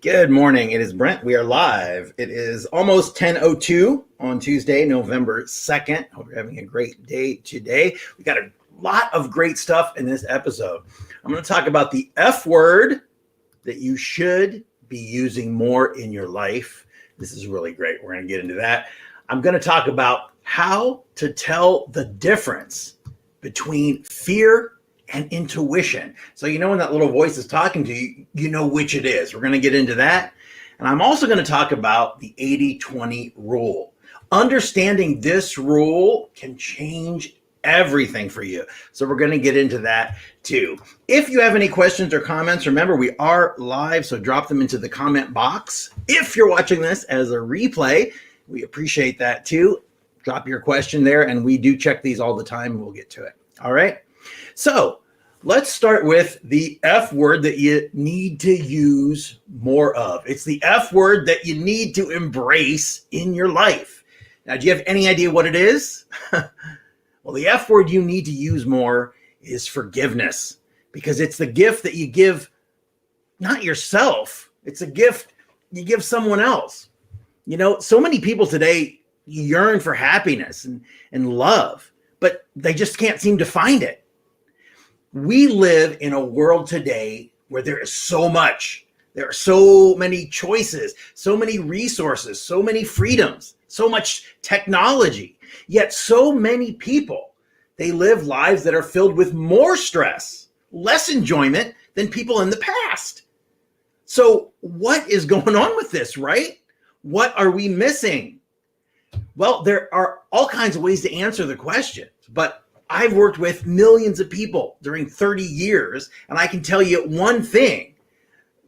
Good morning. It is Brent. We are live. It is almost 10:02 on Tuesday, November 2nd. Hope you're having a great day today. We got a lot of great stuff in this episode. I'm going to talk about the F word that you should be using more in your life. This is really great. We're going to get into that. I'm going to talk about how to tell the difference between fear and intuition. So you know when that little voice is talking to you, you know which it is. We're going to get into that. And I'm also going to talk about the 80-20 rule. Understanding this rule can change everything for you. So we're going to get into that too. If you have any questions or comments, remember we are live, so drop them into the comment box. If you're watching this as a replay, we appreciate that too. Drop your question there, and we do check these all the time, and we'll get to it. All right. So let's start with the F word that you need to use more of. It's the F word that you need to embrace in your life. Now, do you have any idea what it is? Well, the F word you need to use more is forgiveness, because it's the gift that you give, not yourself. It's a gift you give someone else. You know, so many people today yearn for happiness and love, but they just can't seem to find it. We live in a world today where there is so much. There are so many choices, so many resources, so many freedoms, so much technology. Yet so many people, they live lives that are filled with more stress, less enjoyment than people in the past. So what is going on with this, right? What are we missing? Well, there are all kinds of ways to answer the question, but I've worked with millions of people during 30 years, and I can tell you one thing.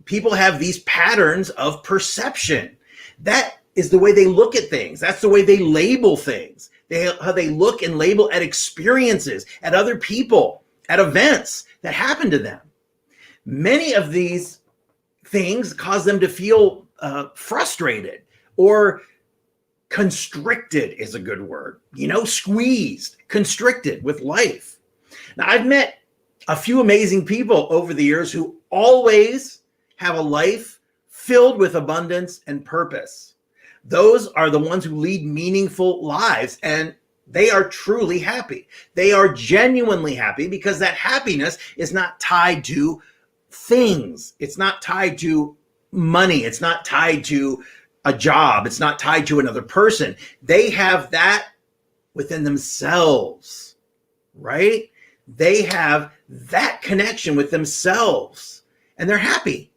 People have these patterns of perception. That is the way they look at things. That's the way they label things. How they look and label at experiences, at other people, at events that happen to them. Many of these things cause them to feel frustrated, or constricted is a good word, squeezed, constricted with life. Now, I've met a few amazing people over the years who always have a life filled with abundance and purpose. Those are the ones who lead meaningful lives, and they are truly happy. They are genuinely happy because that happiness is not tied to things. It's not tied to money. It's not tied to a job. It's not tied to another person. They have that within themselves, right? They have that connection with themselves, and they're happy.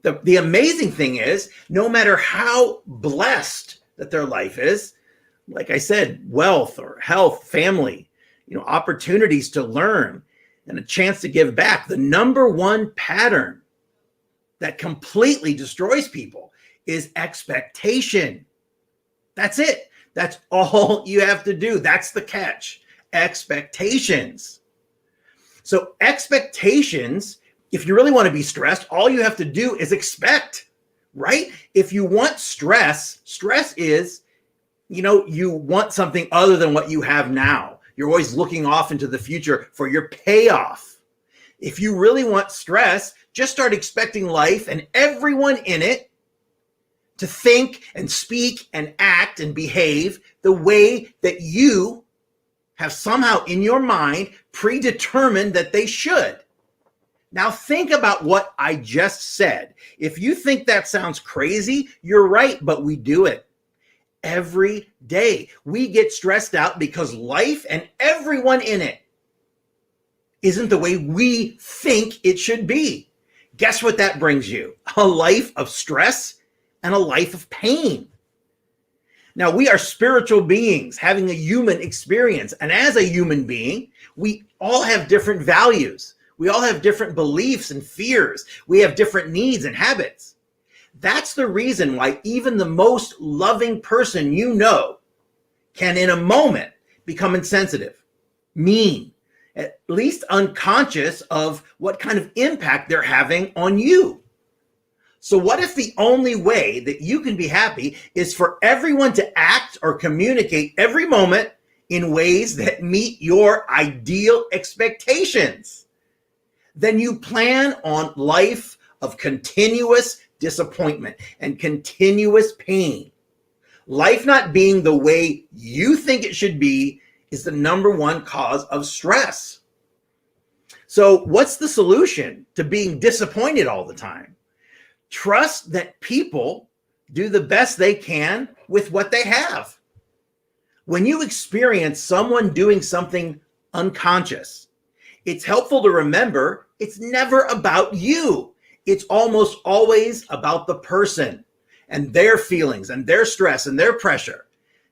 The amazing thing is, no matter how blessed that their life is, like I said, wealth or health, family, opportunities to learn and a chance to give back, the number one pattern that completely destroys people is expectation. That's it. That's all you have to do. That's the catch. Expectations. So expectations, if you really want to be stressed, all you have to do is expect, right? If you want stress is, you want something other than what you have now. You're always looking off into the future for your payoff. If you really want stress, just start expecting life and everyone in it to think and speak and act and behave the way that you have somehow in your mind predetermined that they should. Now think about what I just said. If you think that sounds crazy, you're right, but we do it every day. We get stressed out because life and everyone in it isn't the way we think it should be. Guess what that brings you? A life of stress and a life of pain. Now, we are spiritual beings having a human experience. And as a human being, we all have different values. We all have different beliefs and fears. We have different needs and habits. That's the reason why even the most loving person can in a moment become insensitive, mean, at least unconscious of what kind of impact they're having on you. So what if the only way that you can be happy is for everyone to act or communicate every moment in ways that meet your ideal expectations? Then you plan on life of continuous disappointment, and continuous pain. Life not being the way you think it should be is the number one cause of stress. So what's the solution to being disappointed all the time? Trust that people do the best they can with what they have. When you experience someone doing something unconscious, it's helpful to remember it's never about you. It's almost always about the person and their feelings and their stress and their pressure.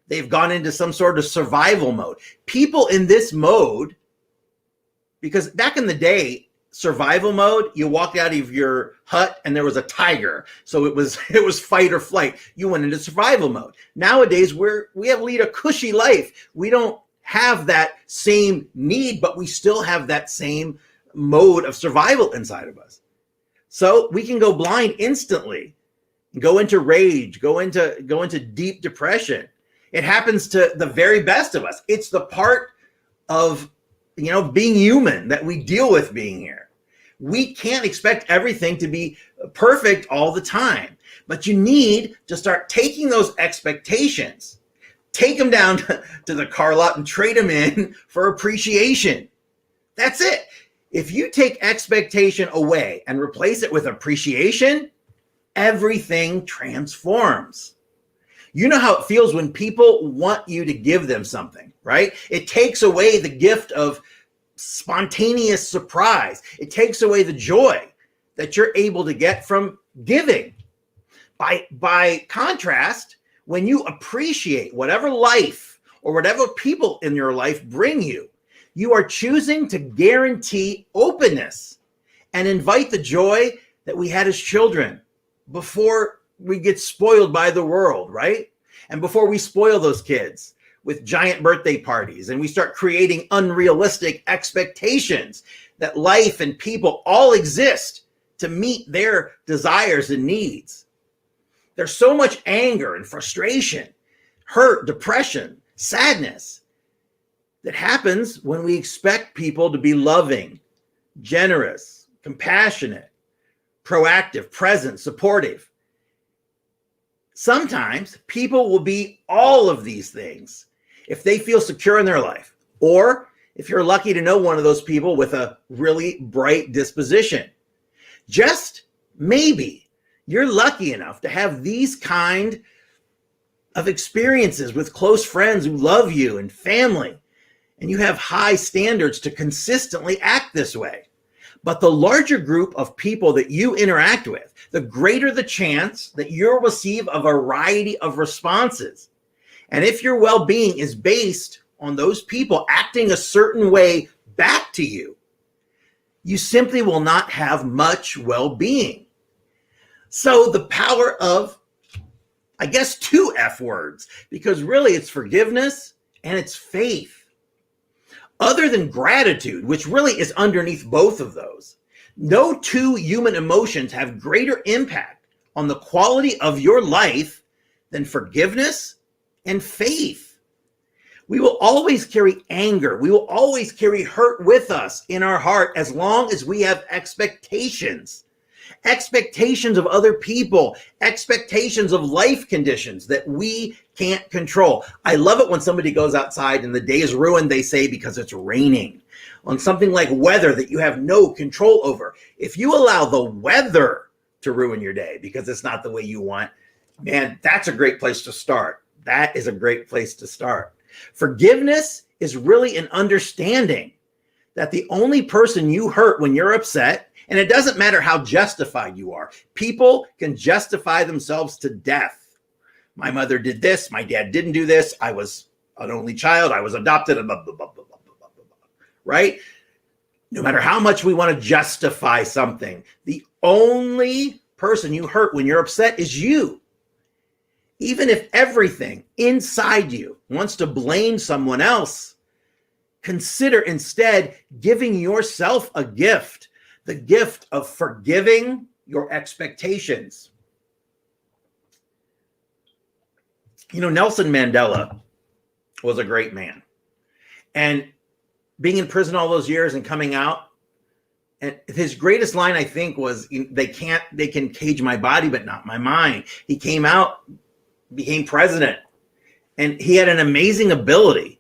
They've gone into some sort of survival mode. People in this mode, because back in the day, survival mode, you walked out of your hut and there was a tiger. So it was fight or flight. You went into survival mode. Nowadays, we lead a cushy life. We don't have that same need, but we still have that same mode of survival inside of us. So we can go blind instantly, go into rage, go into deep depression. It happens to the very best of us. It's the part of being human that we deal with being here. We can't expect everything to be perfect all the time, but you need to start taking those expectations, take them down to the car lot and trade them in for appreciation. That's it. If you take expectation away and replace it with appreciation, everything transforms. You know how it feels when people want you to give them something, right? It takes away the gift of spontaneous surprise. It takes away the joy that you're able to get from giving. By contrast, when you appreciate whatever life or whatever people in your life bring you, you are choosing to guarantee openness and invite the joy that we had as children before we get spoiled by the world, right? And before we spoil those kids with giant birthday parties and we start creating unrealistic expectations that life and people all exist to meet their desires and needs. There's so much anger and frustration, hurt, depression, sadness that happens when we expect people to be loving, generous, compassionate, proactive, present, supportive. Sometimes people will be all of these things if they feel secure in their life, or if you're lucky to know one of those people with a really bright disposition. Just maybe you're lucky enough to have these kind of experiences with close friends who love you and family, and you have high standards to consistently act this way. But the larger group of people that you interact with, the greater the chance that you'll receive a variety of responses. And if your well-being is based on those people acting a certain way back to you, you simply will not have much well-being. So the power of, I guess, two F words, because really it's forgiveness and it's faith. Other than gratitude, which really is underneath both of those, no two human emotions have greater impact on the quality of your life than forgiveness and faith. We will always carry anger. We will always carry hurt with us in our heart as long as we have expectations. Expectations of other people, expectations of life conditions that we can't control. I love it when somebody goes outside and the day is ruined, they say, because it's raining. On something like weather that you have no control over. If you allow the weather to ruin your day because it's not the way you want, man, that's a great place to start. That is a great place to start. Forgiveness is really an understanding that the only person you hurt when you're upset, and it doesn't matter how justified you are. People can justify themselves to death. My mother did this. My dad didn't do this. I was an only child. I was adopted. Blah, blah, blah, blah, blah, blah, blah, blah. Right? No matter how much we want to justify something, the only person you hurt when you're upset is you. Even if everything inside you wants to blame someone else, consider instead giving yourself a gift. The gift of forgiving your expectations. Nelson Mandela was a great man. And being in prison all those years and coming out, And his greatest line, I think, was, they can cage my body, but not my mind. He came out, became president, and he had an amazing ability.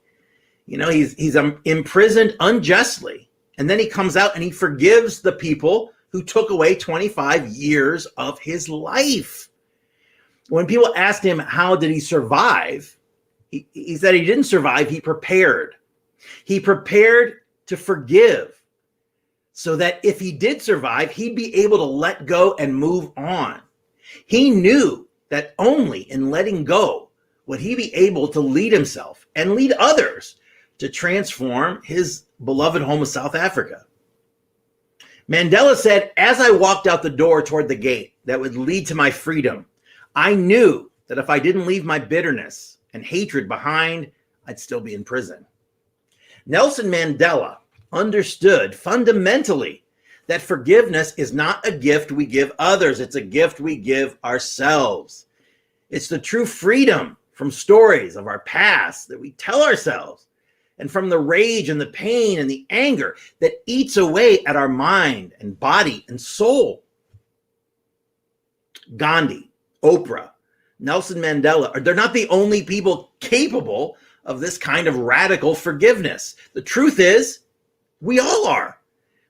He's imprisoned unjustly. And then he comes out and he forgives the people who took away 25 years of his life. When people asked him, how did he survive? He said he didn't survive. He prepared. He prepared to forgive, so that if he did survive, he'd be able to let go and move on. He knew that only in letting go would he be able to lead himself and lead others to transform his beloved home of South Africa. Mandela said, as I walked out the door toward the gate that would lead to my freedom, I knew that if I didn't leave my bitterness and hatred behind, I'd still be in prison. Nelson Mandela understood fundamentally that forgiveness is not a gift we give others. It's a gift we give ourselves. It's the true freedom from stories of our past that we tell ourselves, and from the rage and the pain and the anger that eats away at our mind and body and soul. Gandhi, Oprah, Nelson Mandela, they're not the only people capable of this kind of radical forgiveness. The truth is, we all are.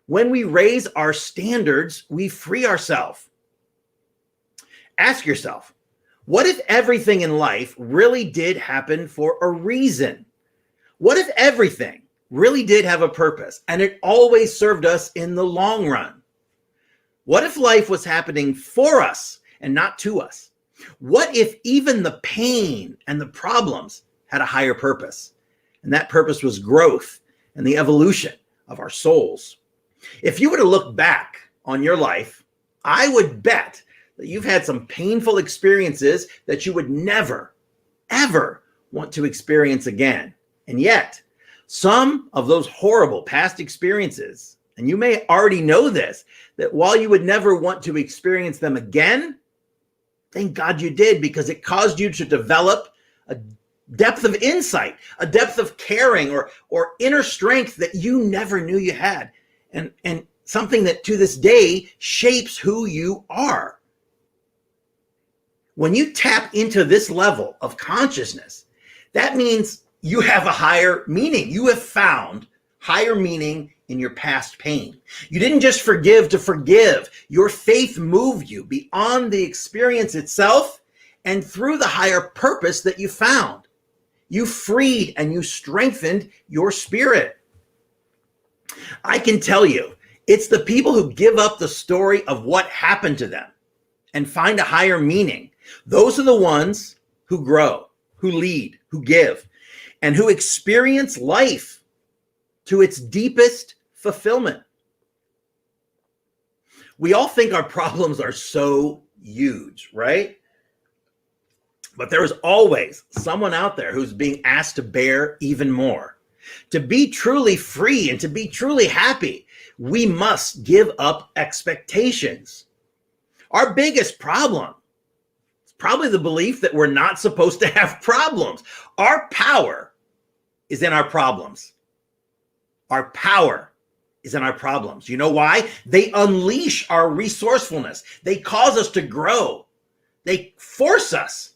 When we raise our standards, we free ourselves. Ask yourself, what if everything in life really did happen for a reason? What if everything really did have a purpose and it always served us in the long run? What if life was happening for us and not to us? What if even the pain and the problems had a higher purpose, and that purpose was growth and the evolution of our souls? If you were to look back on your life, I would bet that you've had some painful experiences that you would never, ever want to experience again. And yet, some of those horrible past experiences, and you may already know this, that while you would never want to experience them again, thank God you did, because it caused you to develop a depth of insight, a depth of caring or inner strength that you never knew you had. And something that to this day shapes who you are. When you tap into this level of consciousness, that means you have a higher meaning. You have found higher meaning in your past pain. You didn't just forgive to forgive. Your faith moved you beyond the experience itself and through the higher purpose that you found. You freed and you strengthened your spirit. I can tell you, it's the people who give up the story of what happened to them and find a higher meaning. Those are the ones who grow, who lead, who give, and who experience life to its deepest fulfillment. We all think our problems are so huge, right? But there is always someone out there who's being asked to bear even more. To be truly free and to be truly happy, we must give up expectations. Our biggest problem is probably the belief that we're not supposed to have problems. Our power is in our problems. Our power is in our problems. You know why? They unleash our resourcefulness. They cause us to grow. They force us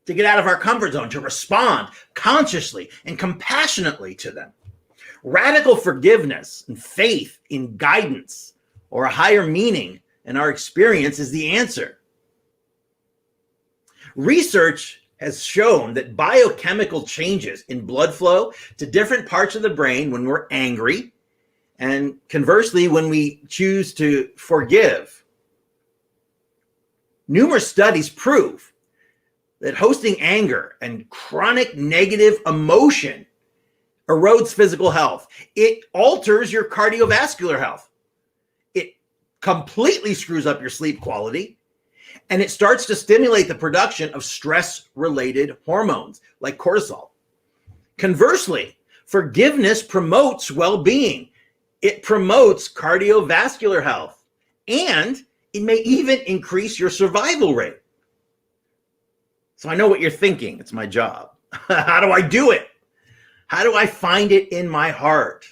to get out of our comfort zone, to respond consciously and compassionately to them. Radical forgiveness and faith in guidance or a higher meaning in our experience is the answer. Research has shown that biochemical changes in blood flow to different parts of the brain when we're angry, and conversely, when we choose to forgive. Numerous studies prove that hosting anger and chronic negative emotion erodes physical health. It alters your cardiovascular health. It completely screws up your sleep quality, and it starts to stimulate the production of stress-related hormones like cortisol. Conversely, forgiveness promotes well-being. It promotes cardiovascular health, and it may even increase your survival rate. So I know what you're thinking. It's my job. How do I do it? How do I find it in my heart?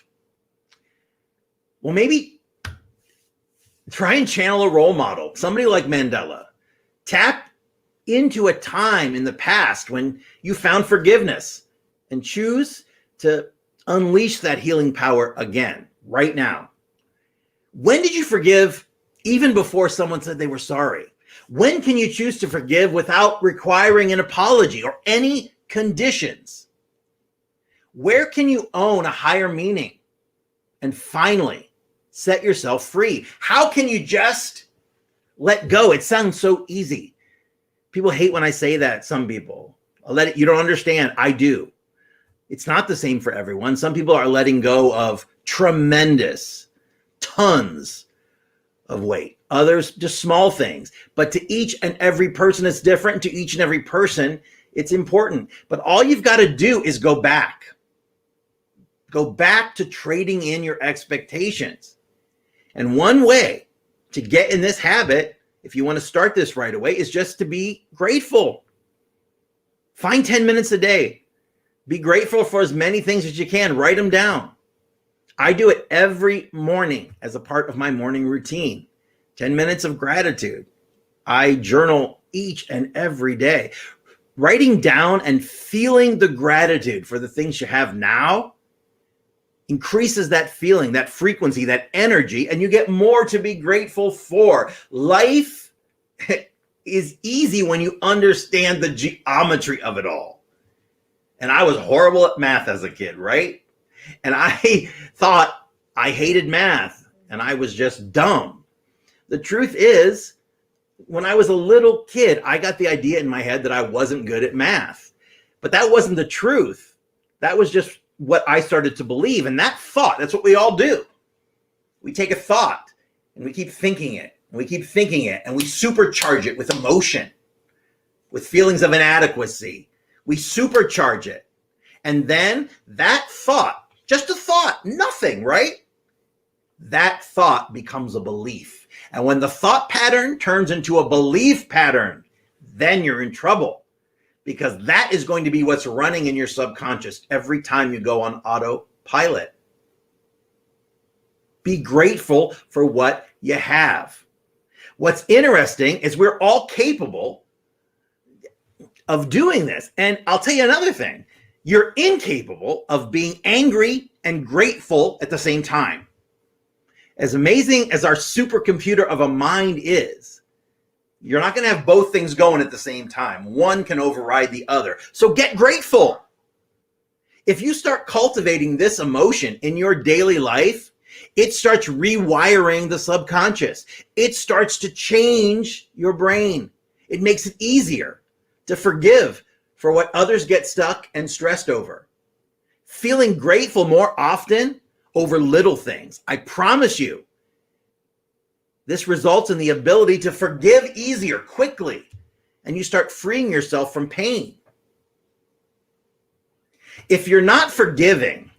Well, maybe Try and channel a role model, somebody like Mandela. Tap into a time in the past when you found forgiveness and choose to unleash that healing power again, right now. When did you forgive even before someone said they were sorry? When can you choose to forgive without requiring an apology or any conditions? Where can you own a higher meaning and finally set yourself free? How can you just let go? It sounds so easy. People hate when I say that, some people. You don't understand. I do. It's not the same for everyone. Some people are letting go of tons of weight. Others, just small things. But to each and every person, it's different. To each and every person, it's important. But all you've got to do is go back. Go back to trading in your expectations. And one way to get in this habit, if you want to start this right away, is just to be grateful. Find 10 minutes a day. Be grateful for as many things as you can. Write them down. I do it every morning as a part of my morning routine. 10 minutes of gratitude. I journal each and every day. Writing down and feeling the gratitude for the things you have now increases that feeling, that frequency, that energy, and you get more to be grateful for. Life is easy when you understand the geometry of it all. And I was horrible at math as a kid, right? And I thought I hated math and I was just dumb. The truth is, when I was a little kid, I got the idea in my head that I wasn't good at math. But that wasn't the truth. That was just what I started to believe. And that thought, that's what we all do. We take a thought and we keep thinking it, and we keep thinking it, and we supercharge it with emotion, with feelings of inadequacy. We supercharge it. And then that thought, just a thought, nothing, right? That thought becomes a belief. And when the thought pattern turns into a belief pattern, then you're in trouble, because that is going to be what's running in your subconscious every time you go on autopilot. Be grateful for what you have. What's interesting is we're all capable of doing this. And I'll tell you another thing. You're incapable of being angry and grateful at the same time. As amazing as our supercomputer of a mind is, you're not going to have both things going at the same time. One can override the other. So get grateful. If you start cultivating this emotion in your daily life, it starts rewiring the subconscious. It starts to change your brain. It makes it easier to forgive for what others get stuck and stressed over. Feeling grateful more often over little things. I promise you, this results in the ability to forgive easier, quickly, and you start freeing yourself from pain. If you're not forgiving,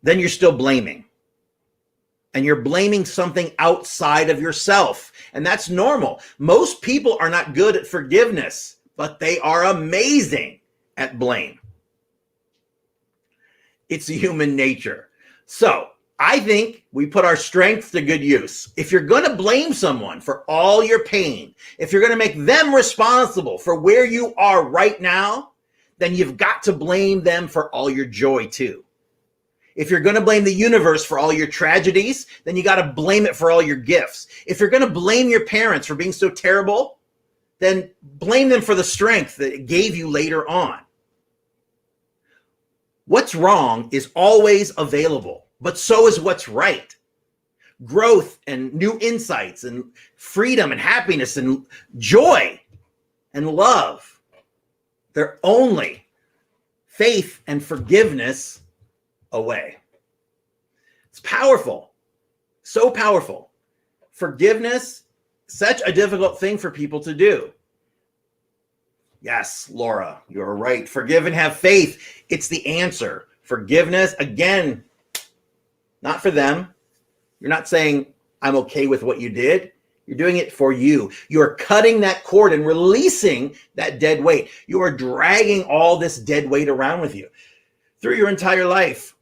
then you're still blaming. And you're blaming something outside of yourself. And that's normal. Most people are not good at forgiveness, but they are amazing at blame. It's human nature. So I think we put our strength to good use. If you're going to blame someone for all your pain, if you're going to make them responsible for where you are right now, then you've got to blame them for all your joy too. If you're going to blame the universe for all your tragedies, then you got to blame it for all your gifts. If you're going to blame your parents for being so terrible, then blame them for the strength that it gave you later on. What's wrong is always available, but so is what's right. Growth and new insights and freedom and happiness and joy and love, they're only faith and forgiveness away. It's powerful, so powerful. Forgiveness, such a difficult thing for people to do. Yes, Laura, you're right. Forgive and have faith. It's the answer. Forgiveness, again, not for them. You're not saying, I'm okay with what you did. You're doing it for you. You're cutting that cord and releasing that dead weight. You are dragging all this dead weight around with you through your entire life.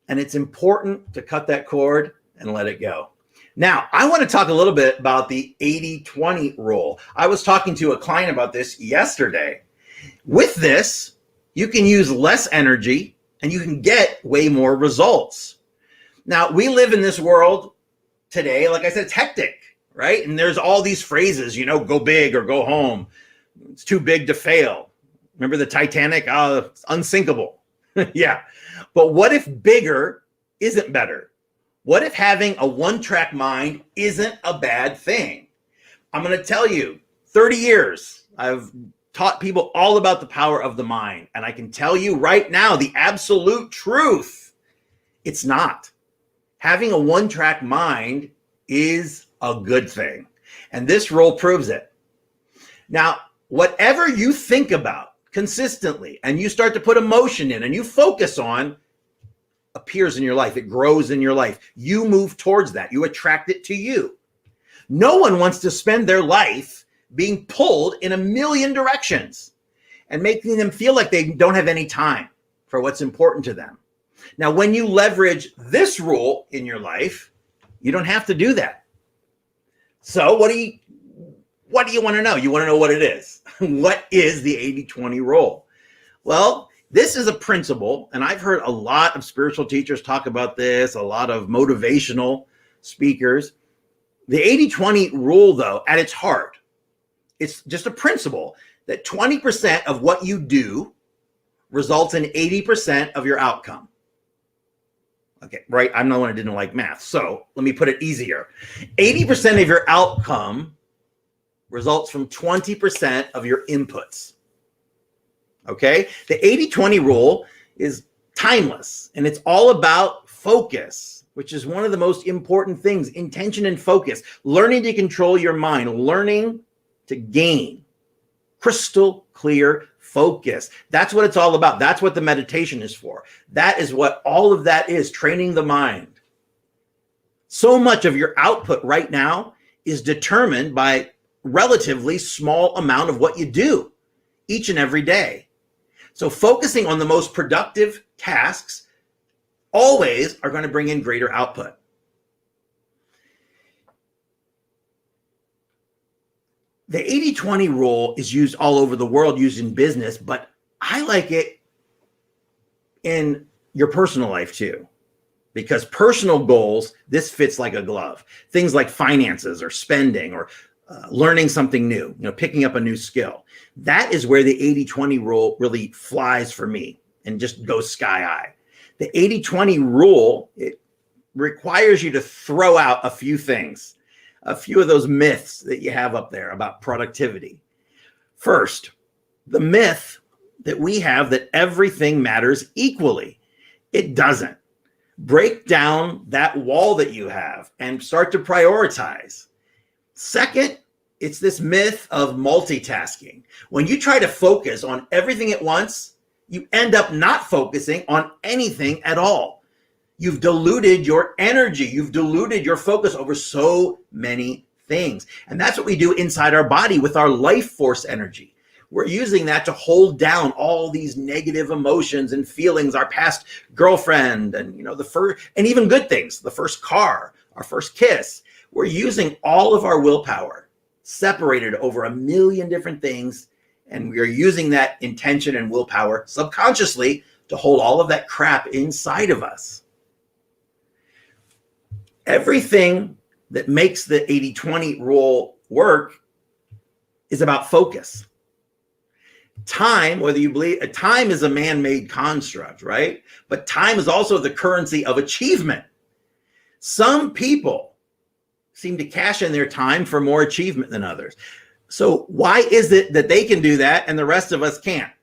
And it's important to cut that cord and let it go. Now, I want to talk a little bit about the 80-20 rule. I was talking to a client about this yesterday. With this, you can use less energy and you can get way more results. Now, we live in this world today, like I said, it's hectic, right? And there's all these phrases, go big or go home. It's too big to fail. Remember the Titanic? It's unsinkable. Yeah. But what if bigger isn't better? What if having a one-track mind isn't a bad thing? I'm going to tell you, 30 years, I've taught people all about the power of the mind. And I can tell you right now, the absolute truth, it's not. Having a one-track mind is a good thing. And this rule proves it. Now, whatever you think about consistently and you start to put emotion in and you focus on, appears in your life. It grows in your life. You move towards that. You attract it to you. No one wants to spend their life being pulled in a million directions and making them feel like they don't have any time for what's important to them. Now, when you leverage this rule in your life, you don't have to do that. So what do you want to know? You want to know what it is. What is the 80-20 rule? Well, this is a principle, and I've heard a lot of spiritual teachers talk about this, a lot of motivational speakers. The 80-20 rule, though, at its heart, it's just a principle that 20% of what you do results in 80% of your outcome. Okay, right? I'm the one who didn't like math, so let me put it easier. 80% of your outcome results from 20% of your inputs. Okay, the 80-20 rule is timeless, and it's all about focus, which is one of the most important things. Intention and focus, learning to control your mind, learning to gain crystal clear focus. That's what it's all about. That's what the meditation is for. That is what all of that is, training the mind. So much of your output right now is determined by relatively small amount of what you do each and every day. So focusing on the most productive tasks always are going to bring in greater output. The 80-20 rule is used all over the world, used in business, but I like it in your personal life too, because personal goals, this fits like a glove. Things like finances or spending or learning something new, picking up a new skill. That is where the 80-20 rule really flies for me and just goes sky high. The 80-20 rule, it requires you to throw out a few things, a few of those myths that you have up there about productivity. First, the myth that we have that everything matters equally. It doesn't. Break down that wall that you have and start to prioritize. Second, it's this myth of multitasking. When you try to focus on everything at once, you end up not focusing on anything at all. You've diluted your energy. You've diluted your focus over so many things. And that's what we do inside our body with our life force energy. We're using that to hold down all these negative emotions and feelings, our past girlfriend and, and even good things, the first car, our first kiss. We're using all of our willpower, separated over a million different things, and we are using that intention and willpower subconsciously to hold all of that crap inside of us. Everything that makes the 80-20 rule work is about focus. Time, whether you believe, time is a man-made construct, right? But time is also the currency of achievement. Some people seem to cash in their time for more achievement than others. So why is it that they can do that and the rest of us can't?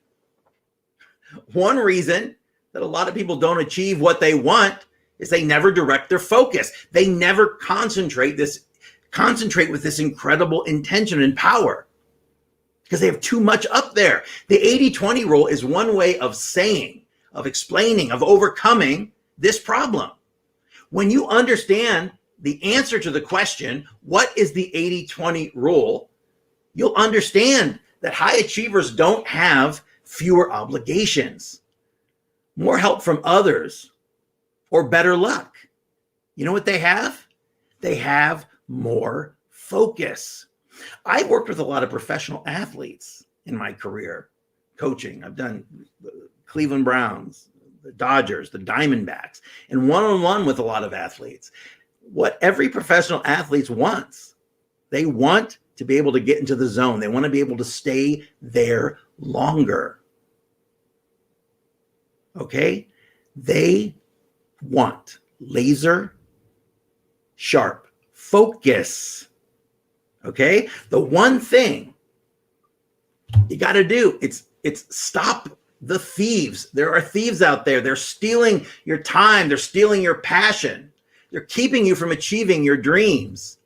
One reason that a lot of people don't achieve what they want is they never direct their focus. They never concentrate with this incredible intention and power because they have too much up there. The 80-20 rule is one way of saying, of explaining, of overcoming this problem. When you understand the answer to the question, what is the 80-20 rule? You'll understand that high achievers don't have fewer obligations, more help from others, or better luck. You know what they have? They have more focus. I've worked with a lot of professional athletes in my career coaching. I've done the Cleveland Browns, the Dodgers, the Diamondbacks, and one-on-one with a lot of athletes. What every professional athlete wants, they want to be able to get into the zone. They want to be able to stay there longer. Okay? They want laser sharp focus. Okay? The one thing you got to do, it's stop the thieves. There are thieves out there. They're stealing your time. They're stealing your passion. They're keeping you from achieving your dreams.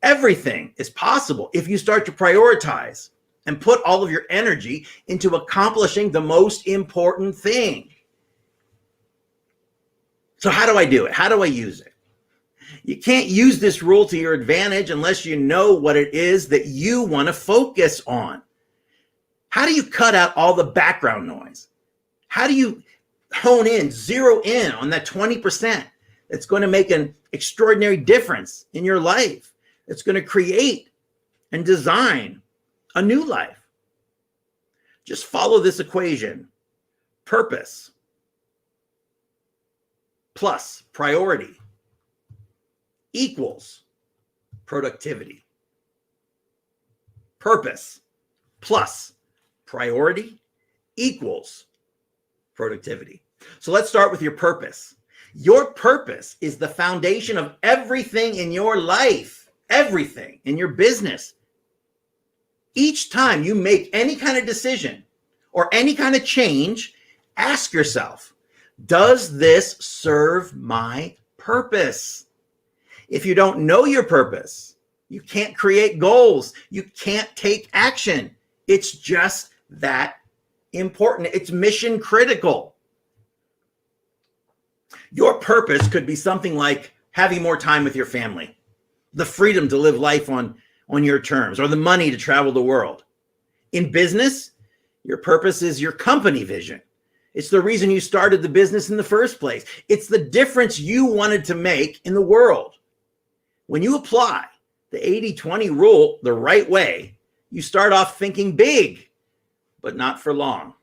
Everything is possible if you start to prioritize and put all of your energy into accomplishing the most important thing. So how do I do it? How do I use it? You can't use this rule to your advantage unless you know what it is that you want to focus on. How do you cut out all the background noise? How do you hone in, zero in on that 20% that's going to make an extraordinary difference in your life? It's going to create and design a new life. Just follow this equation. Purpose plus priority equals productivity. Purpose plus priority equals productivity. So let's start with your purpose. Your purpose is the foundation of everything in your life, everything in your business. Each time you make any kind of decision or any kind of change, ask yourself, does this serve my purpose? If you don't know your purpose, you can't create goals. You can't take action. It's just that important. It's mission critical. Your purpose could be something like having more time with your family, the freedom to live life on your terms, or the money to travel the world. In business, your purpose is your company vision. It's the reason you started the business in the first place. It's the difference you wanted to make in the world. When you apply the 80-20 rule the right way, you start off thinking big, but not for long.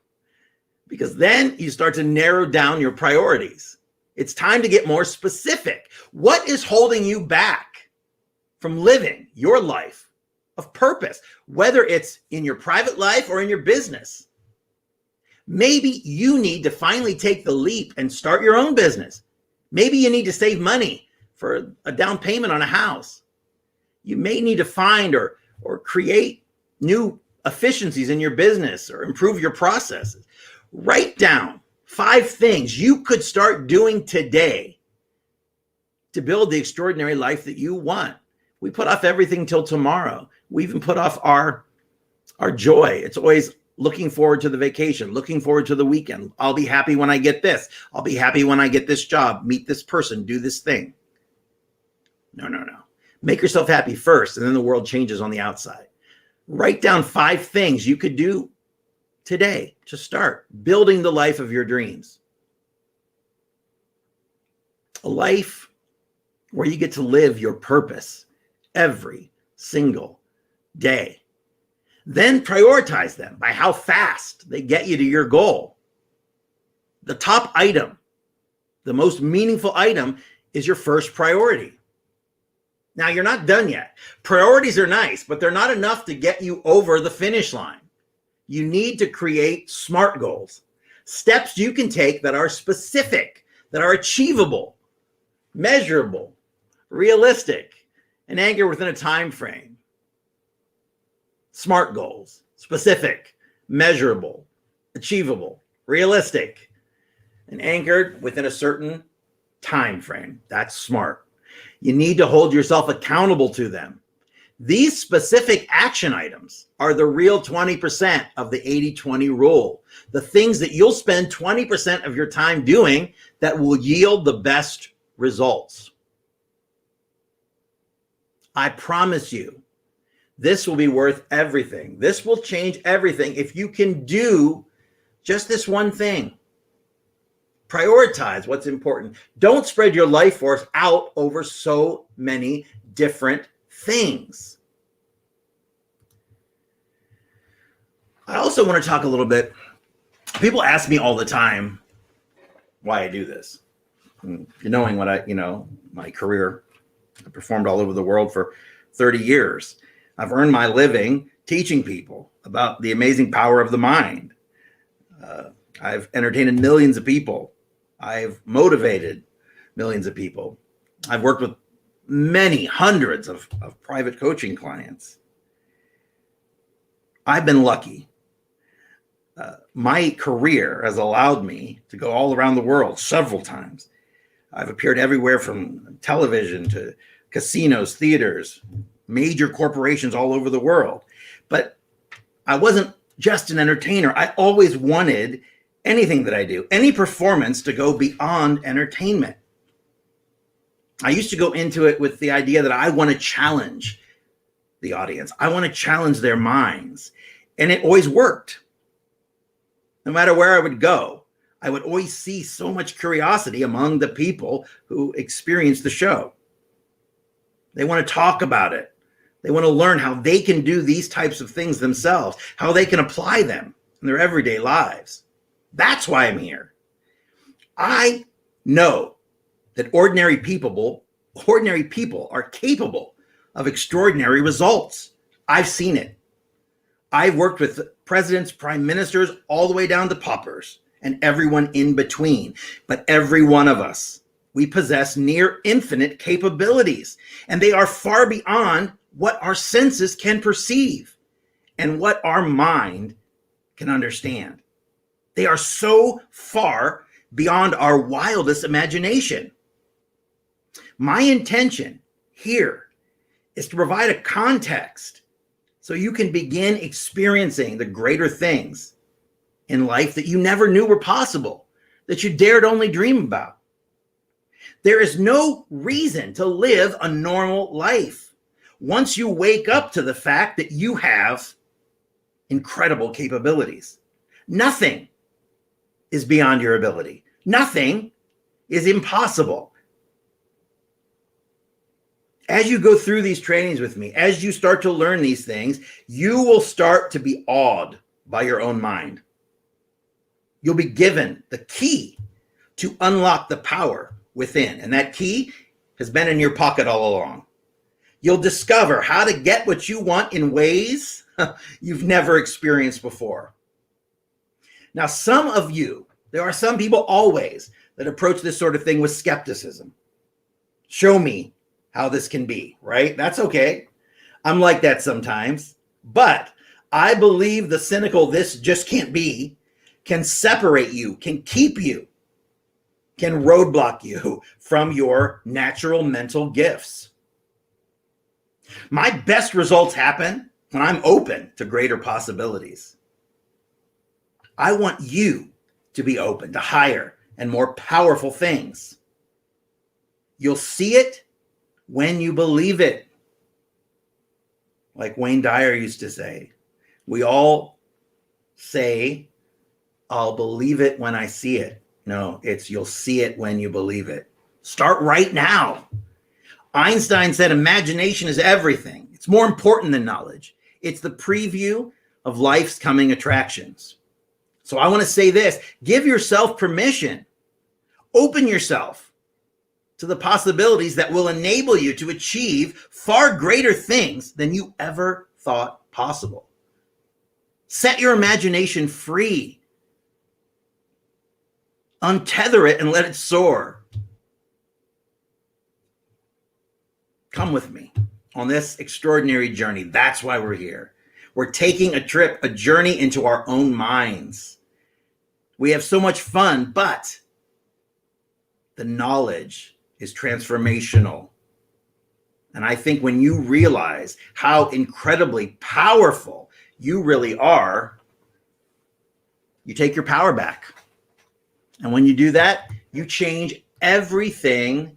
Because then you start to narrow down your priorities. It's time to get more specific. What is holding you back from living your life of purpose, whether it's in your private life or in your business? Maybe you need to finally take the leap and start your own business. Maybe you need to save money for a down payment on a house. You may need to find or create new efficiencies in your business or improve your processes. Write down 5 things you could start doing today to build the extraordinary life that you want. We put off everything till tomorrow. We even put off our joy. It's always looking forward to the vacation, looking forward to the weekend. I'll be happy when I get this. I'll be happy when I get this job, meet this person, do this thing. No. Make yourself happy first, and then the world changes on the outside. Write down 5 things you could do today to start building the life of your dreams. A life where you get to live your purpose every single day. Then prioritize them by how fast they get you to your goal. The top item, the most meaningful item, is your first priority. Now, you're not done yet. Priorities are nice, but they're not enough to get you over the finish line. You need to create SMART goals, steps you can take that are specific, that are achievable, measurable, realistic, and anchored within a time frame. SMART goals, specific, measurable, achievable, realistic, and anchored within a certain time frame. That's SMART. You need to hold yourself accountable to them. These specific action items are the real 20% of the 80-20 rule. The things that you'll spend 20% of your time doing that will yield the best results. I promise you, this will be worth everything. This will change everything if you can do just this one thing Prioritize what's important. Don't spread your life force out over so many different things. I also want to talk a little bit. People ask me all the time why I do this. Knowing what my career, I performed all over the world for 30 years. I've earned my living teaching people about the amazing power of the mind. I've entertained millions of people. I've motivated millions of people. I've worked with many hundreds of private coaching clients. I've been lucky. My career has allowed me to go all around the world several times. I've appeared everywhere from television to casinos, theaters, major corporations all over the world. But I wasn't just an entertainer. I always wanted anything that I do, any performance, to go beyond entertainment. I used to go into it with the idea that I want to challenge the audience. I want to challenge their minds. And it always worked. No matter where I would go, I would always see so much curiosity among the people who experienced the show. They want to talk about it. They want to learn how they can do these types of things themselves, how they can apply them in their everyday lives. That's why I'm here. I know that ordinary people are capable of extraordinary results. I've seen it. I've worked with presidents, prime ministers, all the way down to paupers and everyone in between. But every one of us, we possess near infinite capabilities, and they are far beyond what our senses can perceive and what our mind can understand. They are so far beyond our wildest imagination. My intention here is to provide a context so you can begin experiencing the greater things in life that you never knew were possible, that you dared only dream about. There is no reason to live a normal life once you wake up to the fact that you have incredible capabilities. Nothing is beyond your ability. Nothing is impossible. As you go through these trainings with me, as you start to learn these things, you will start to be awed by your own mind. You'll be given the key to unlock the power within, and that key has been in your pocket all along. You'll discover how to get what you want in ways you've never experienced before. Now, there are some people always that approach this sort of thing with skepticism. Show me how this can be, right? That's okay. I'm like that sometimes. But I believe the cynical "this just can't be" can separate you, can keep you, can roadblock you from your natural mental gifts. My best results happen when I'm open to greater possibilities. I want you to be open to higher and more powerful things. You'll see it when you believe it. Like Wayne Dyer used to say, we all say, "I'll believe it when I see it." No, it's you'll see it when you believe it. Start right now. Einstein said imagination is everything. It's more important than knowledge. It's the preview of life's coming attractions. So I want to say this: give yourself permission. Open yourself to the possibilities that will enable you to achieve far greater things than you ever thought possible. Set your imagination free. Untether it and let it soar. Come with me on this extraordinary journey. That's why we're here. We're taking a trip, a journey into our own minds. We have so much fun, but the knowledge is transformational. And I think when you realize how incredibly powerful you really are, you take your power back. And when you do that, you change everything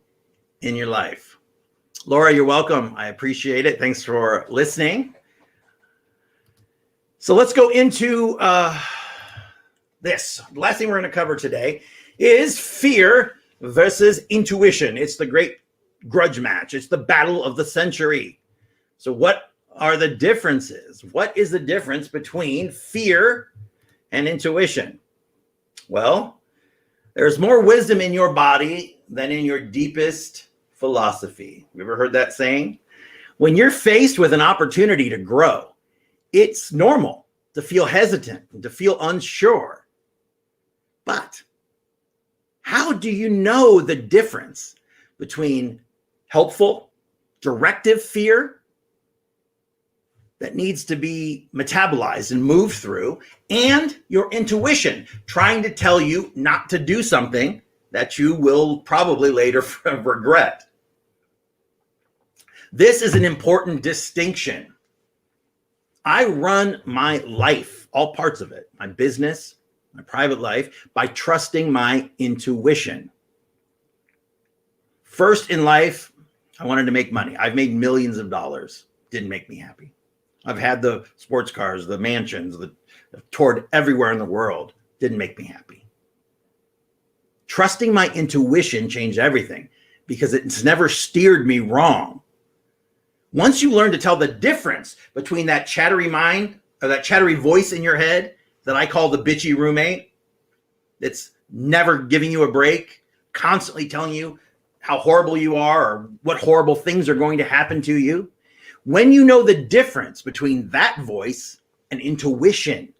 in your life. Laura, you're welcome. I appreciate it. Thanks for listening. So let's go into this. The last thing we're going to cover today is fear versus intuition. It's the great grudge match. It's the battle of the century. So what are the differences? What is the difference between fear and intuition? Well, there's more wisdom in your body than in your deepest philosophy. You ever heard that saying? When you're faced with an opportunity to grow, it's normal to feel hesitant and to feel unsure. But how do you know the difference between helpful, directive fear that needs to be metabolized and moved through, and your intuition trying to tell you not to do something that you will probably later regret? This is an important distinction. I run my life, all parts of it, my business, my private life, by trusting my intuition. First in life, I wanted to make money. I've made millions of dollars. Didn't make me happy. I've had the sports cars, the mansions, toured everywhere in the world. Didn't make me happy. Trusting my intuition changed everything because it's never steered me wrong. Once you learn to tell the difference between that chattery mind or that chattery voice in your head that I call the bitchy roommate, that's never giving you a break, constantly telling you how horrible you are or what horrible things are going to happen to you. When you know the difference between that voice and intuition,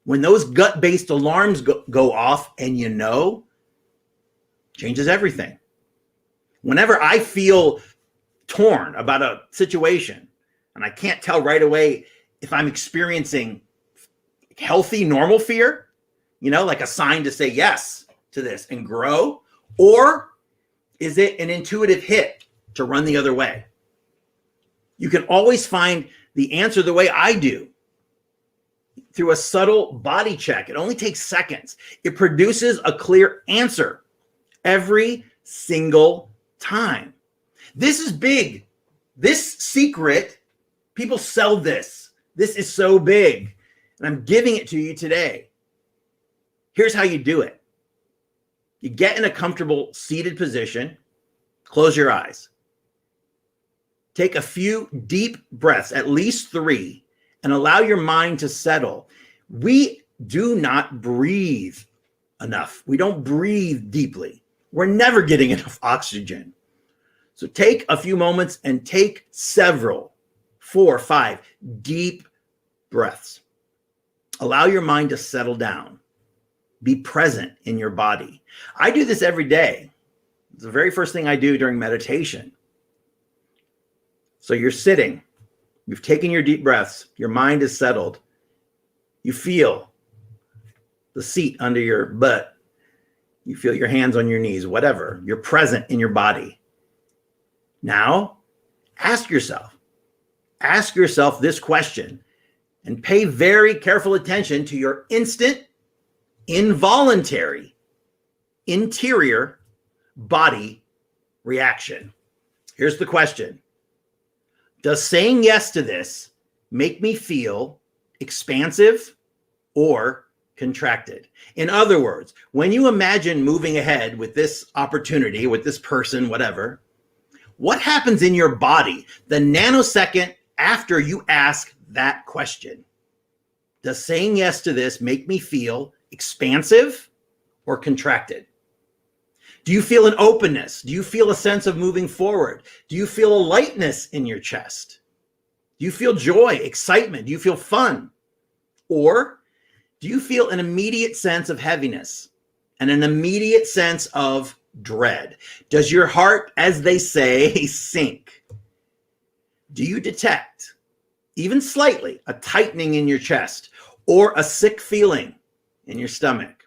when those gut-based alarms go off and you know, changes everything. Whenever I feel torn about a situation and I can't tell right away if I'm experiencing healthy, normal fear, like a sign to say yes to this and grow, or is it an intuitive hit to run the other way? You can always find the answer the way I do, through a subtle body check. It only takes seconds. It produces a clear answer every single time. This is big. This secret, people sell this. This is so big. And I'm giving it to you today. Here's how you do it. You get in a comfortable seated position. Close your eyes. Take a few deep breaths, at least 3, and allow your mind to settle. We do not breathe enough. We don't breathe deeply. We're never getting enough oxygen. So take a few moments and take several, 4 or 5 deep breaths. Allow your mind to settle down. Be present in your body. I do this every day. It's the very first thing I do during meditation. So you're sitting, you've taken your deep breaths, your mind is settled. You feel the seat under your butt. You feel your hands on your knees, whatever. You're present in your body. Now, ask yourself this question and pay very careful attention to your instant, involuntary, interior body reaction. Here's the question. Does saying yes to this make me feel expansive or contracted? In other words, when you imagine moving ahead with this opportunity, with this person, whatever, what happens in your body the nanosecond after you ask that question? Does saying yes to this make me feel expansive or contracted? Do you feel an openness? Do you feel a sense of moving forward? Do you feel a lightness in your chest? Do you feel joy, excitement? Do you feel fun? Or do you feel an immediate sense of heaviness and an immediate sense of dread? Does your heart, as they say, sink? Do you detect, even slightly, a tightening in your chest or a sick feeling in your stomach?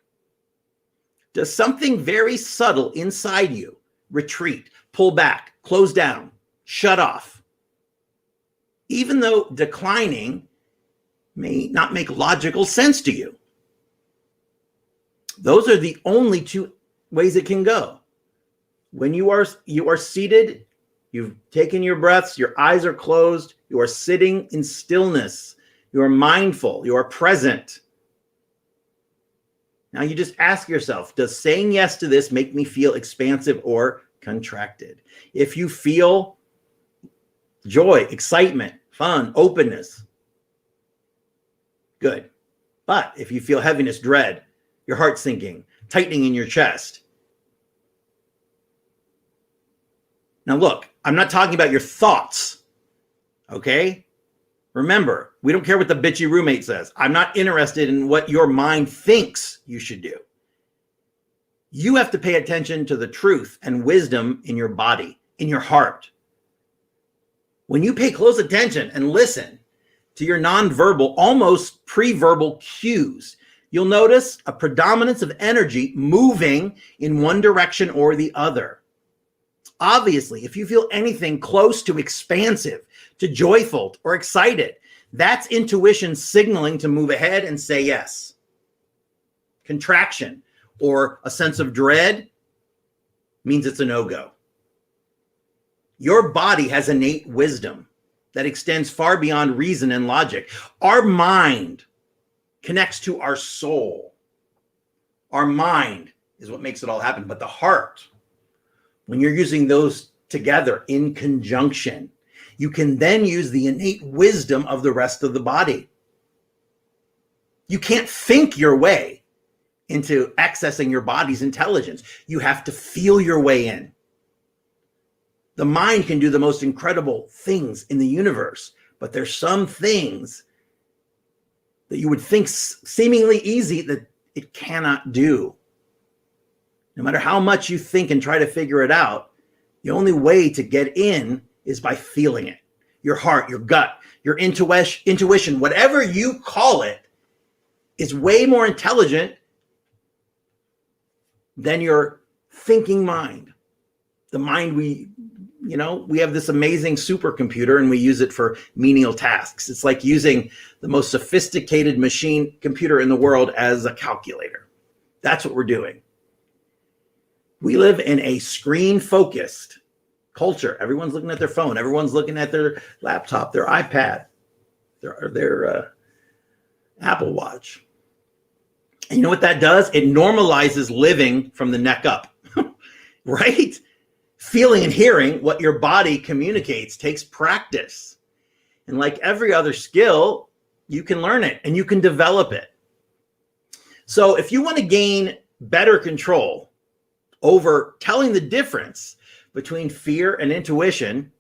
Does something very subtle inside you retreat, pull back, close down, shut off? Even though declining may not make logical sense to you. Those are the only 2 ways it can go. When you are seated, you've taken your breaths, your eyes are closed, you are sitting in stillness, you are mindful, you are present. Now you just ask yourself, does saying yes to this make me feel expansive or contracted? If you feel joy, excitement, fun, openness, good. But if you feel heaviness, dread, your heart sinking, tightening in your chest. Now look, I'm not talking about your thoughts, okay? Remember, we don't care what the bitchy roommate says. I'm not interested in what your mind thinks you should do. You have to pay attention to the truth and wisdom in your body, in your heart. When you pay close attention and listen to your nonverbal, almost pre-verbal cues, you'll notice a predominance of energy moving in one direction or the other. Obviously, if you feel anything close to expansive, to joyful or excited, that's intuition signaling to move ahead and say yes. Contraction or a sense of dread means it's a no-go. Your body has innate wisdom that extends far beyond reason and logic. Our mind connects to our soul. Our mind is what makes it all happen, but the heart, when you're using those together in conjunction, you can then use the innate wisdom of the rest of the body. You can't think your way into accessing your body's intelligence. You have to feel your way in. The mind can do the most incredible things in the universe, but there's some things that you would think seemingly easy that it cannot do. No matter how much you think and try to figure it out, the only way to get in is by feeling it. Your heart, your gut, your intuition, whatever you call it, is way more intelligent than your thinking mind. The mind we have this amazing supercomputer and we use it for menial tasks. It's like using the most sophisticated computer in the world as a calculator. That's what we're doing. We live in a screen-focused culture. Everyone's looking at their phone. Everyone's looking at their laptop, their iPad, their Apple Watch. And you know what that does? It normalizes living from the neck up, right? Feeling and hearing what your body communicates takes practice. And like every other skill, you can learn it and you can develop it. So if you want to gain better control over telling the difference between fear and intuition,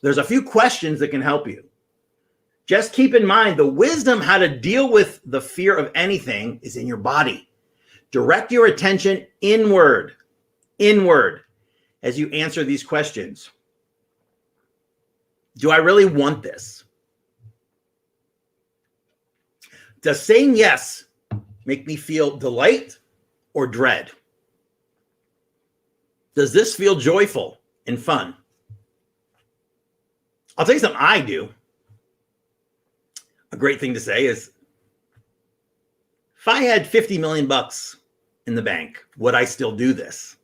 there's a few questions that can help you. Just keep in mind the wisdom how to deal with the fear of anything is in your body. Direct your attention inward, as you answer these questions. Do I really want this? Does saying yes make me feel delight or dread? Does this feel joyful and fun? I'll tell you something I do. A great thing to say is, if I had 50 million bucks in the bank, would I still do this?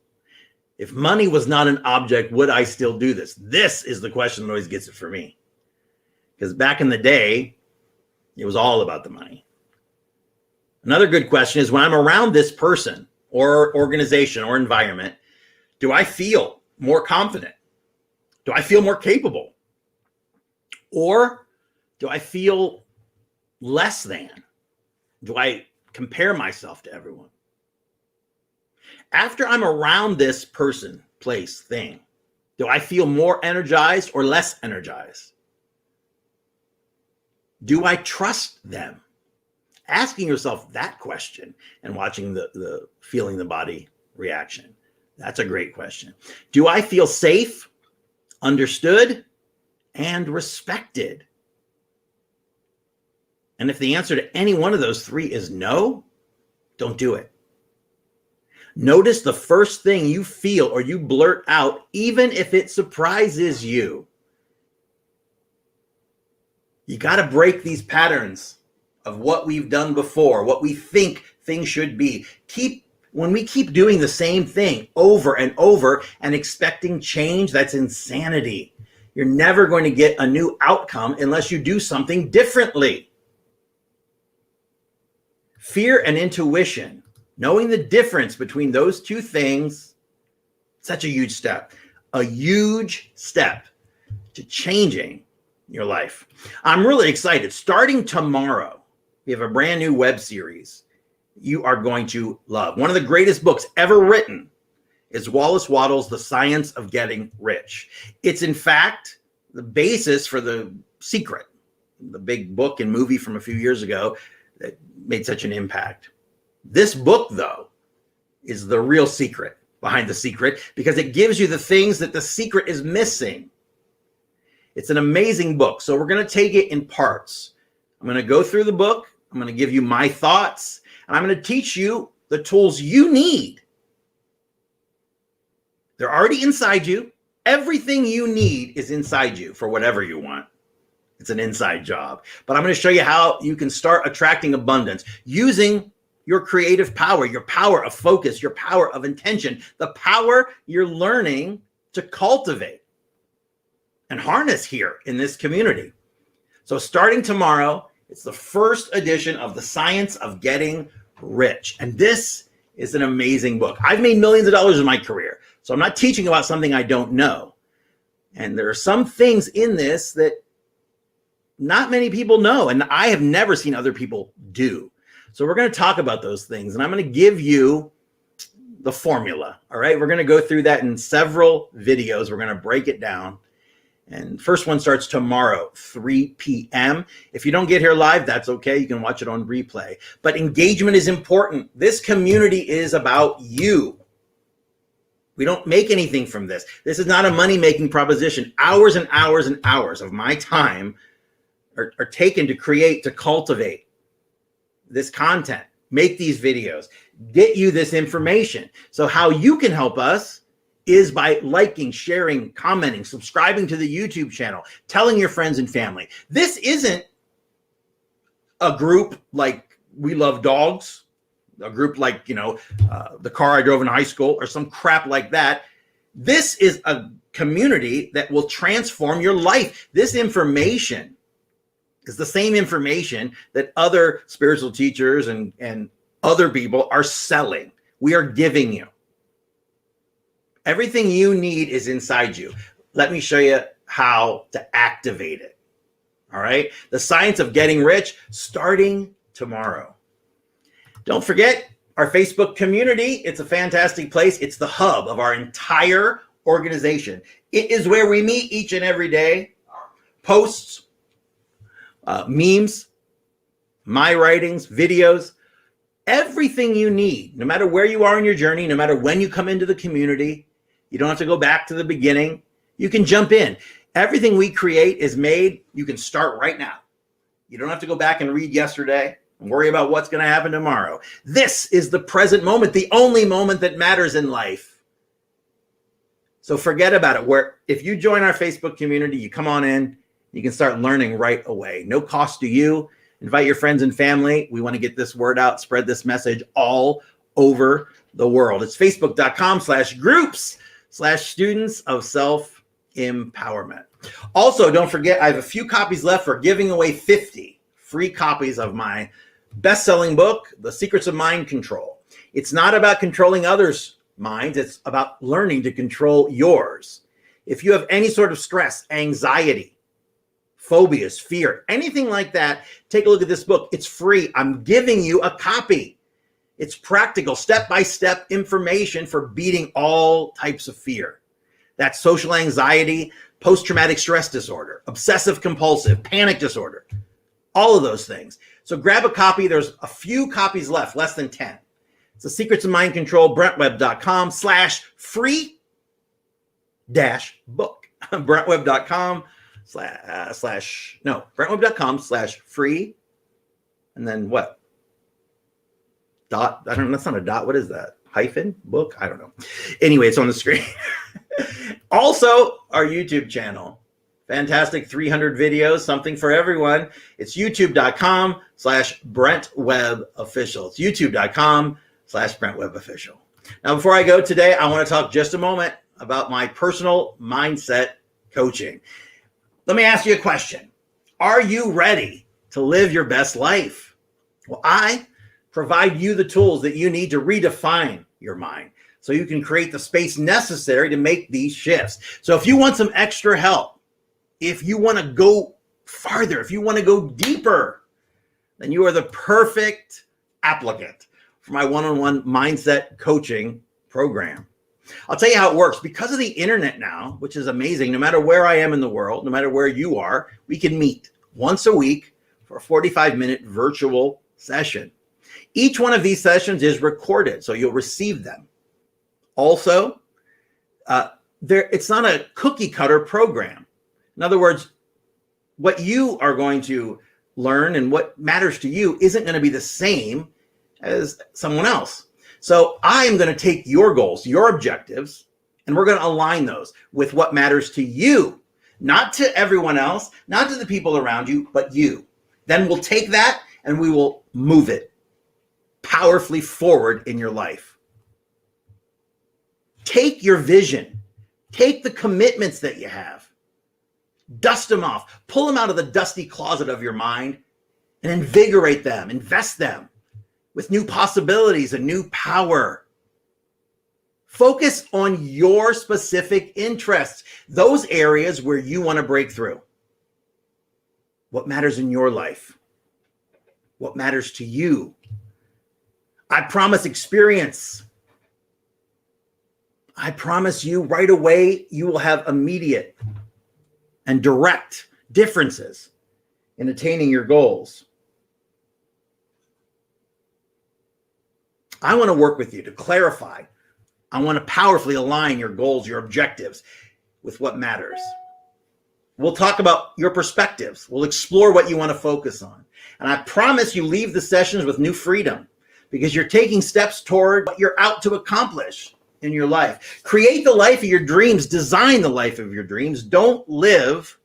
If money was not an object, would I still do this? This is the question that always gets it for me. Because back in the day, it was all about the money. Another good question is, when I'm around this person or organization or environment, do I feel more confident? Do I feel more capable? Or do I feel less than? Do I compare myself to everyone? After I'm around this person, place, thing, do I feel more energized or less energized? Do I trust them? Asking yourself that question and watching the feeling the body reaction. That's a great question. Do I feel safe, understood, and respected? And if the answer to any one of those three is no, don't do it. Notice the first thing you feel or you blurt out, even if it surprises you. You got to break these patterns of what we've done before, what we think things should be. When we keep doing the same thing over and over and expecting change, that's insanity. You're never going to get a new outcome unless you do something differently. Fear and intuition Knowing the difference between those two things, such a huge step to changing your life. I'm really excited. Starting tomorrow, we have a brand new web series you are going to love. One of the greatest books ever written is Wallace Wattles' The Science of Getting Rich. It's in fact the basis for The Secret, the big book and movie from a few years ago that made such an impact. This book, though, is the real secret behind The Secret, because it gives you the things that The Secret is missing. It's an amazing book. So we're going to take it in parts. I'm going to go through the book. I'm going to give you my thoughts, and I'm going to teach you the tools you need. They're already inside you. Everything you need is inside you for whatever you want. It's an inside job. But I'm going to show you how you can start attracting abundance using your creative power, your power of focus, your power of intention, the power you're learning to cultivate and harness here in this community. So starting tomorrow, it's the first edition of The Science of Getting Rich. And this is an amazing book. I've made millions of dollars in my career, so I'm not teaching about something I don't know. And there are some things in this that not many people know, and I have never seen other people do. So we're going to talk about those things, and I'm going to give you the formula. All right. We're going to go through that in several videos. We're going to break it down. And first one starts tomorrow, 3 p.m. If you don't get here live, that's okay. You can watch it on replay. But engagement is important. This community is about you. We don't make anything from this. This is not a money-making proposition. Hours and hours and hours of my time are taken to create, to cultivate this content, make these videos, get you this information. So how you can help us is by liking, sharing, commenting, subscribing to the YouTube channel, telling your friends and family. This isn't a group like We Love Dogs, a group like, the car I drove in high school or some crap like that. This is a community that will transform your life. This information is the same information that other spiritual teachers and other people are selling. We are giving you. Everything you need is inside you. Let me show you how to activate it. All right. The Science of Getting Rich, starting tomorrow. Don't forget our Facebook community. It's a fantastic place. It's the hub of our entire organization. It is where we meet each and every day. Posts, memes, my writings, videos, everything you need, no matter where you are in your journey, no matter when you come into the community. You don't have to go back to the beginning. You can jump in. Everything we create is made. You can start right now. You don't have to go back and read yesterday and worry about what's going to happen tomorrow. This is the present moment, the only moment that matters in life. So forget about it. Where if you join our Facebook community, you come on in, you can start learning right away. No cost to you. Invite your friends and family. We want to get this word out, spread this message all over the world. It's facebook.com/groups/students of self-empowerment. Also, don't forget, I have a few copies left for giving away 50 free copies of my best-selling book, The Secrets of Mind Control. It's not about controlling others' minds. It's about learning to control yours. If you have any sort of stress, anxiety, phobias, fear, anything like that, take a look at this book. It's free. I'm giving you a copy. It's practical, step-by-step information for beating all types of fear. That's social anxiety, post-traumatic stress disorder, obsessive-compulsive, panic disorder, all of those things. So grab a copy. There's a few copies left, less than 10. It's The Secrets of Mind Control, brentwebb.com/free-book. brentwebb.com/free. And then what? Dot, I don't know, that's not a dot. What is that? Hyphen? Book? I don't know. Anyway, it's on the screen. Also, our YouTube channel. Fantastic 300 videos, something for everyone. It's youtube.com/BrentWebbOfficial. It's youtube.com/BrentWebbOfficial. Now, before I go today, I want to talk just a moment about my personal mindset coaching. Let me ask you a question. Are you ready to live your best life? Well, I provide you the tools that you need to redefine your mind so you can create the space necessary to make these shifts. So if you want some extra help, if you want to go farther, if you want to go deeper, then you are the perfect applicant for my one-on-one mindset coaching program. I'll tell you how it works. Because of the internet now, which is amazing, no matter where I am in the world, no matter where you are, we can meet once a week for a 45-minute virtual session. Each one of these sessions is recorded, so you'll receive them. Also, it's not a cookie cutter program. In other words, what you are going to learn and what matters to you isn't going to be the same as someone else. So I'm going to take your goals, your objectives, and we're going to align those with what matters to you, not to everyone else, not to the people around you, but you. Then we'll take that and we will move it powerfully forward in your life. Take your vision, take the commitments that you have, dust them off, pull them out of the dusty closet of your mind and invigorate them, invest them with new possibilities and new power. Focus on your specific interests, those areas where you want to break through. What matters in your life? What matters to you? I promise experience. I promise you right away, you will have immediate and direct differences in attaining your goals. I want to work with you to clarify. I want to powerfully align your goals, your objectives with what matters. We'll talk about your perspectives. We'll explore what you want to focus on. And I promise you leave the sessions with new freedom because you're taking steps toward what you're out to accomplish in your life. Create the life of your dreams. Design the life of your dreams. Don't live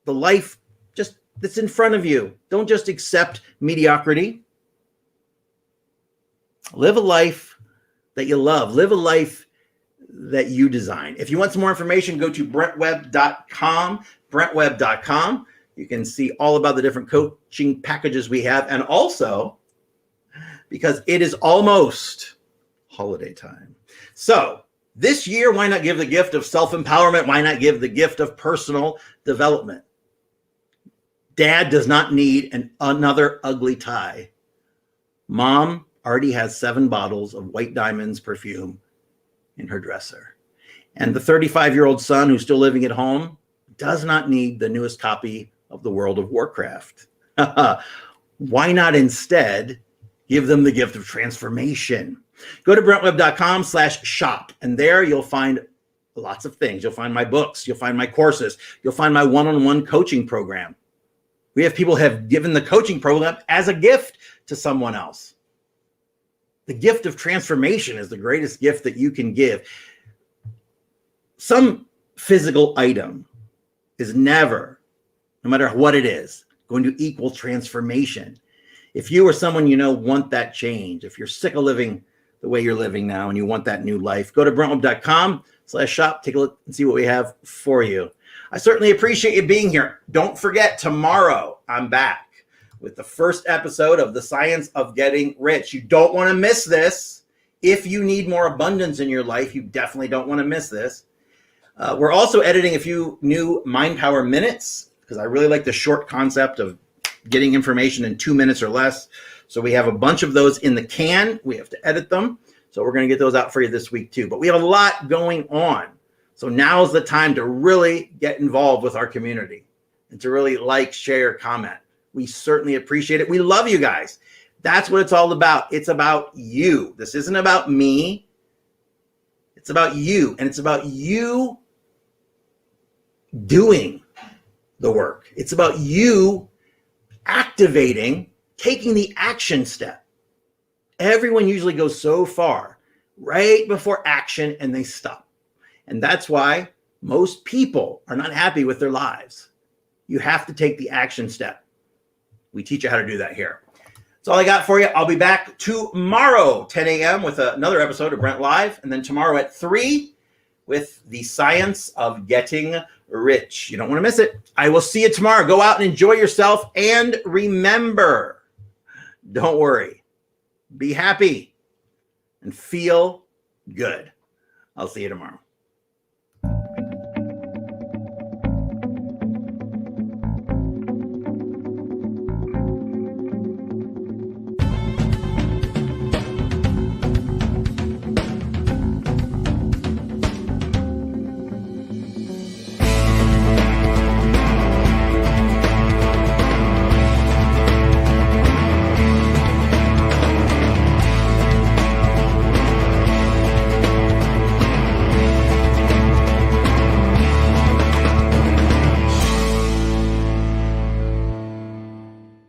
the life just that's in front of you. Don't just accept mediocrity. Live a life that you love. Live a life that you design. If you want some more information, go to brentwebb.com, brentwebb.com. You can see all about the different coaching packages we have. And also, because it is almost holiday time. So this year, why not give the gift of self-empowerment? Why not give the gift of personal development? Dad does not need another ugly tie. Mom already has 7 bottles of White Diamonds perfume in her dresser. And the 35-year-old son who's still living at home does not need the newest copy of the World of Warcraft. Why not instead give them the gift of transformation? Go to brentwebb.com/shop, and there you'll find lots of things. You'll find my books. You'll find my courses. You'll find my one-on-one coaching program. We have people who have given the coaching program as a gift to someone else. The gift of transformation is the greatest gift that you can give. Some physical item is never, no matter what it is, going to equal transformation. If you or someone you know want that change, if you're sick of living the way you're living now and you want that new life, go to brentwebb.com/shop, take a look and see what we have for you. I certainly appreciate you being here. Don't forget, tomorrow I'm back with the first episode of The Science of Getting Rich. You don't want to miss this. If you need more abundance in your life, you definitely don't want to miss this. We're also editing a few new Mind Power Minutes because I really like the short concept of getting information in 2 minutes or less. So we have a bunch of those in the can. We have to edit them. So we're going to get those out for you this week too. But we have a lot going on. So now is the time to really get involved with our community and to really like, share, comment. We certainly appreciate it. We love you guys. That's what it's all about. It's about you. This isn't about me. It's about you. And it's about you doing the work. It's about you activating, taking the action step. Everyone usually goes so far right before action and they stop. And that's why most people are not happy with their lives. You have to take the action step. We teach you how to do that here. That's all I got for you. I'll be back tomorrow, 10 a.m. with another episode of Brent Live. And then tomorrow at 3 with The Science of Getting Rich. You don't want to miss it. I will see you tomorrow. Go out and enjoy yourself. And remember, Don't worry. Be happy and feel good. I'll see you tomorrow.